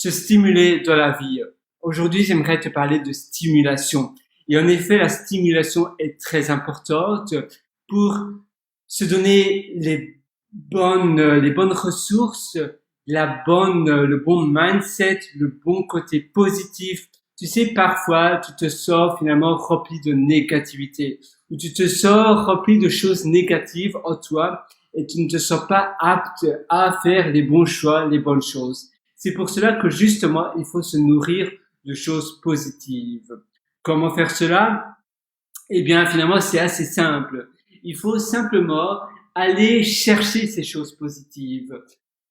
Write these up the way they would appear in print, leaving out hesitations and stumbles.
se stimuler dans la vie. Aujourd'hui, j'aimerais te parler de stimulation. Et en effet, la stimulation est très importante pour se donner les bonnes ressources, le bon mindset, le bon côté positif. Tu sais, parfois, tu te sens finalement rempli de négativité, ou tu te sens rempli de choses négatives en toi, et tu ne te sens pas apte à faire les bons choix, les bonnes choses. C'est pour cela que justement, il faut se nourrir de choses positives. Comment faire cela? Eh bien, finalement, c'est assez simple. Il faut simplement aller chercher ces choses positives.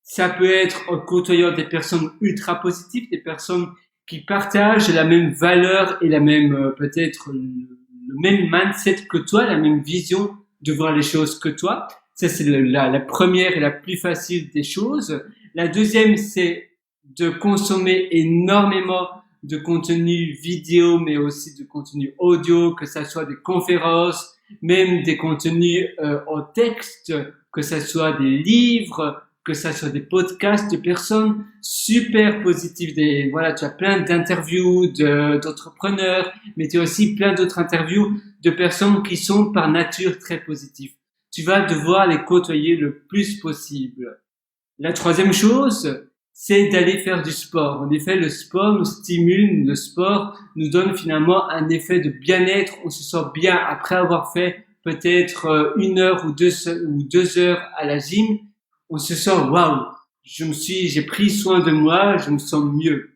Ça peut être en côtoyant des personnes ultra positives, des personnes qui partagent la même valeur et la même, peut-être, le même mindset que toi, la même vision de voir les choses que toi. Ça, c'est la première et la plus facile des choses. La deuxième, c'est de consommer énormément de contenu vidéo, mais aussi de contenu audio, que ça soit des conférences, même des contenus en texte, que ça soit des livres, que ça soit des podcasts de personnes super positives. Voilà, tu as plein d'interviews d'entrepreneurs, mais tu as aussi plein d'autres interviews de personnes qui sont par nature très positives. Tu vas devoir les côtoyer le plus possible. La troisième chose, c'est d'aller faire du sport. En effet, le sport nous stimule, le sport nous donne finalement un effet de bien-être. On se sent bien après avoir fait peut-être 1 heure ou 2 heures à la gym. On se sent waouh, j'ai pris soin de moi, je me sens mieux.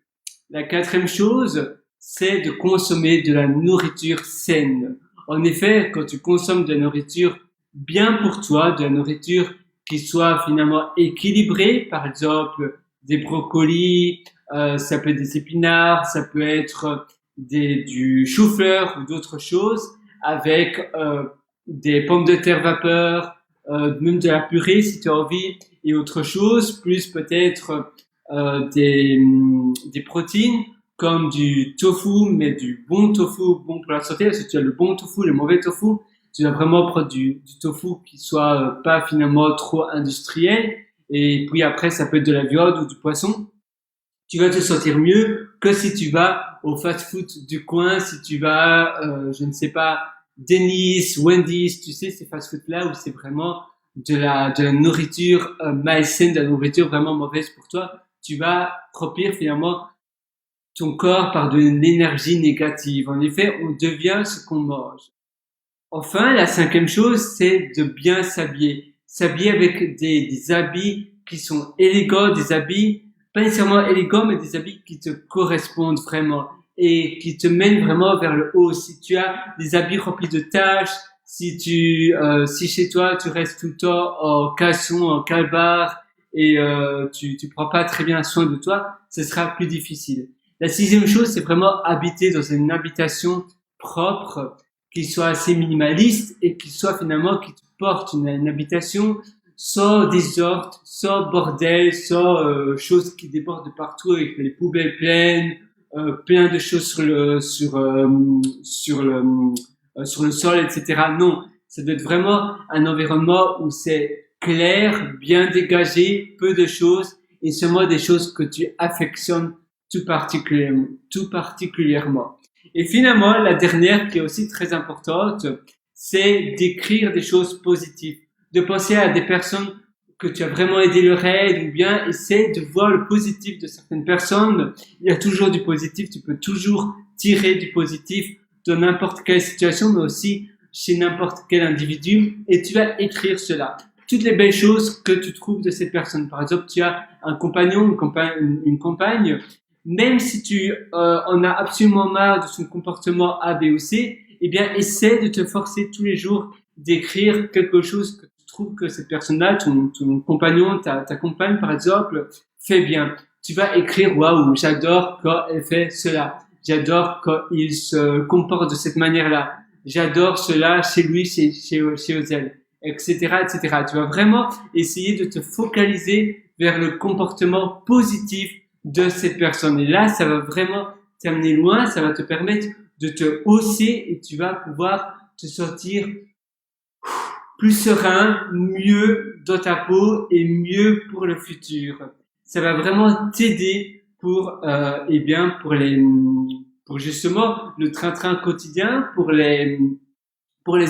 La quatrième chose, c'est de consommer de la nourriture saine. En effet, quand tu consommes de la nourriture bien pour toi, de la nourriture qui soit finalement équilibrée, par exemple des brocolis, ça peut être des épinards, ça peut être du chou-fleur ou d'autres choses, avec des pommes de terre vapeur, même de la purée si tu as envie, et autre chose, plus peut-être des protéines comme du tofu, mais du bon tofu, bon pour la santé, parce que tu as le bon tofu, le mauvais tofu. Tu dois vraiment prendre du tofu qui soit pas finalement trop industriel. Et puis après, ça peut être de la viande ou du poisson. Tu vas te sentir mieux que si tu vas au fast-food du coin, si tu vas, je ne sais pas, Denny's, Wendy's, tu sais, ces fast-food-là où c'est vraiment de la nourriture malsaine, de la nourriture vraiment mauvaise pour toi. Tu vas remplir finalement ton corps par de l'énergie négative. En effet, on devient ce qu'on mange. Enfin, la cinquième chose, c'est de bien s'habiller. S'habiller avec des habits qui sont élégants, des habits pas nécessairement élégants, mais des habits qui te correspondent vraiment et qui te mènent vraiment vers le haut. Si tu as des habits remplis de taches, si chez toi tu restes tout le temps en caleçon, en calbar et tu prends pas très bien soin de toi, ce sera plus difficile. La sixième chose, c'est vraiment habiter dans une habitation propre, qui soit assez minimaliste et qui soit finalement qui te porte une habitation sans désordre, sans bordel, sans choses qui débordent de partout avec les poubelles pleines, plein de choses sur le sol, etc. Non, ça doit être vraiment un environnement où c'est clair, bien dégagé, peu de choses et seulement des choses que tu affectionnes tout particulièrement. Et finalement, la dernière qui est aussi très importante, c'est d'écrire des choses positives, de penser à des personnes que tu as vraiment aidé leur aide ou bien essaie de voir le positif de certaines personnes. Il y a toujours du positif, tu peux toujours tirer du positif de n'importe quelle situation, mais aussi chez n'importe quel individu et tu vas écrire cela. Toutes les belles choses que tu trouves de cette personne. Par exemple, tu as un compagnon, une compagne, même si tu en as absolument marre de son comportement A, B ou C, eh bien, essaie de te forcer tous les jours d'écrire quelque chose que tu trouves que cette personne-là, ton compagnon, ta compagne, par exemple, fait bien. Tu vas écrire, waouh, j'adore quand elle fait cela. J'adore quand il se comporte de cette manière-là. J'adore cela chez lui, chez elle, etc., etc. Tu vas vraiment essayer de te focaliser vers le comportement positif de cette personne. Et là, ça va vraiment t'amener loin, ça va te permettre de te hausser et tu vas pouvoir te sentir plus serein, mieux dans ta peau et mieux pour le futur. Ça va vraiment t'aider pour, eh bien, pour justement le train-train quotidien, pour les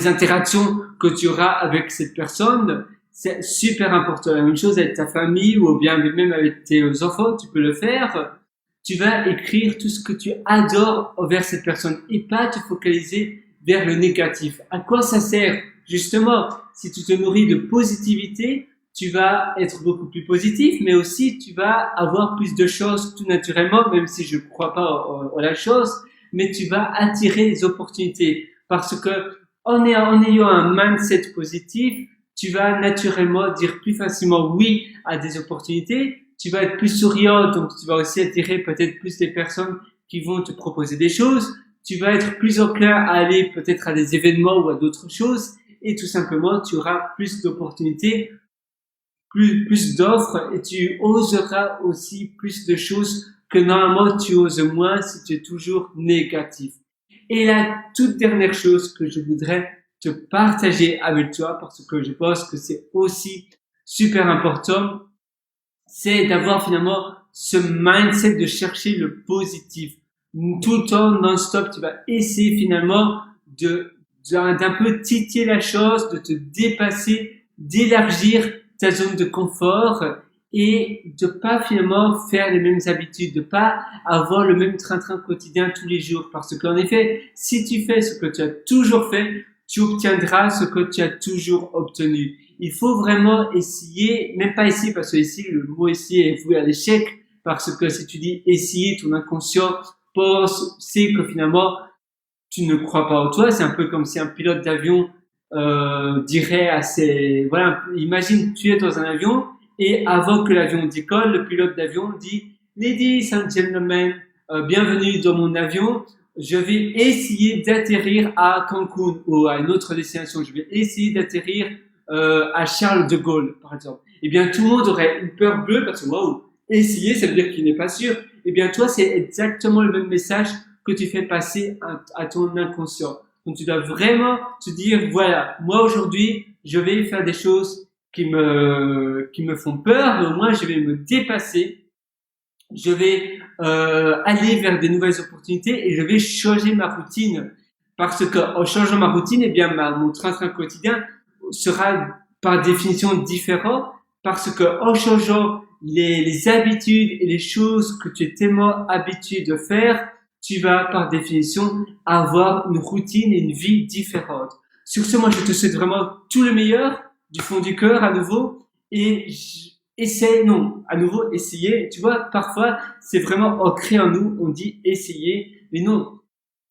interactions que tu auras avec cette personne. C'est super important. La même chose avec ta famille ou bien même avec tes enfants, tu peux le faire. Tu vas écrire tout ce que tu adores envers cette personne et pas te focaliser vers le négatif. À quoi ça sert? Justement, si tu te nourris de positivité, tu vas être beaucoup plus positif, mais aussi tu vas avoir plus de choses tout naturellement, même si je ne crois pas en la chose, mais tu vas attirer les opportunités parce que en ayant un mindset positif, tu vas naturellement dire plus facilement oui à des opportunités, tu vas être plus souriant, donc tu vas aussi attirer peut-être plus des personnes qui vont te proposer des choses, tu vas être plus enclin à aller peut-être à des événements ou à d'autres choses, et tout simplement tu auras plus d'opportunités, plus d'offres, et tu oseras aussi plus de choses que normalement tu oses moins si tu es toujours négatif. Et la toute dernière chose que je voudrais te partager avec toi, parce que je pense que c'est aussi super important, c'est d'avoir finalement ce mindset de chercher le positif. Tout le temps, non-stop, tu vas essayer finalement d'un peu titiller la chose, de te dépasser, d'élargir ta zone de confort et de pas finalement faire les mêmes habitudes, de pas avoir le même train-train quotidien tous les jours. Parce qu'en effet, si tu fais ce que tu as toujours fait, tu obtiendras ce que tu as toujours obtenu. Il faut vraiment essayer, même pas essayer parce que ici, le mot essayer est voué à l'échec, parce que si tu dis essayer, ton inconscient sait que finalement, tu ne crois pas en toi. C'est un peu comme si un pilote d'avion dirait à voilà, imagine tu es dans un avion et avant que l'avion décolle, le pilote d'avion dit Ladies and gentlemen, bienvenue dans mon avion. Je vais essayer d'atterrir à Cancun ou à une autre destination. Je vais essayer d'atterrir à Charles de Gaulle, par exemple. Eh bien, tout le monde aurait une peur bleue parce que waouh, essayer, ça veut dire qu'il n'est pas sûr. Eh bien, toi, c'est exactement le même message que tu fais passer à ton inconscient. Donc, tu dois vraiment te dire, voilà, moi aujourd'hui, je vais faire des choses qui me font peur, mais au moins, je vais me dépasser. Je vais aller vers des nouvelles opportunités et je vais changer ma routine. Parce que en changeant ma routine, eh bien, mon train-train quotidien sera par définition différent. Parce que en changeant les habitudes et les choses que tu es tellement habitué de faire, tu vas par définition avoir une routine et une vie différente. Sur ce, moi, je te souhaite vraiment tout le meilleur, du fond du cœur à nouveau, et à nouveau, essayer. Tu vois, parfois, c'est vraiment ancré en nous, on dit essayer, mais non,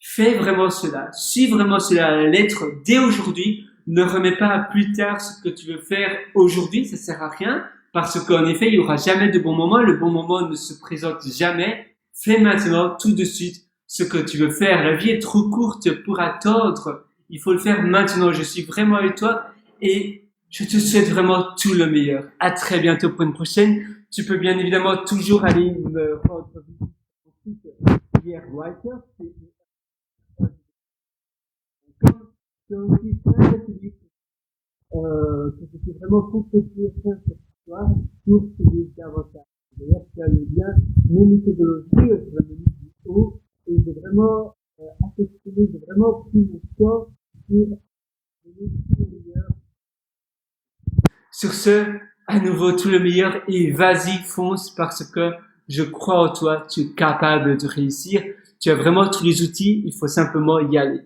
fais vraiment cela, suis vraiment cela à la lettre dès aujourd'hui, ne remets pas à plus tard ce que tu veux faire aujourd'hui, ça sert à rien, parce qu'en effet, il y aura jamais de bon moment, le bon moment ne se présente jamais. Fais maintenant, tout de suite, ce que tu veux faire. La vie est trop courte pour attendre. Il faut le faire maintenant. Je suis vraiment avec toi et je te souhaite vraiment tout le meilleur. À très bientôt pour une prochaine. Tu peux bien évidemment toujours aller me rendre visite sur Pierre Walker. C'est aussi très public que je suis vraiment concentré sur cette histoire pour trouver davantage. D'ailleurs, tu as le lien, mes méthodologies, tu vas me mettre du haut, et j'ai vraiment affectionné, j'ai vraiment pris mon temps pour donner tout le meilleur. Sur ce, à nouveau, tout le meilleur, et vas-y, fonce, parce que je crois en toi, tu es capable de réussir, tu as vraiment tous les outils, il faut simplement y aller.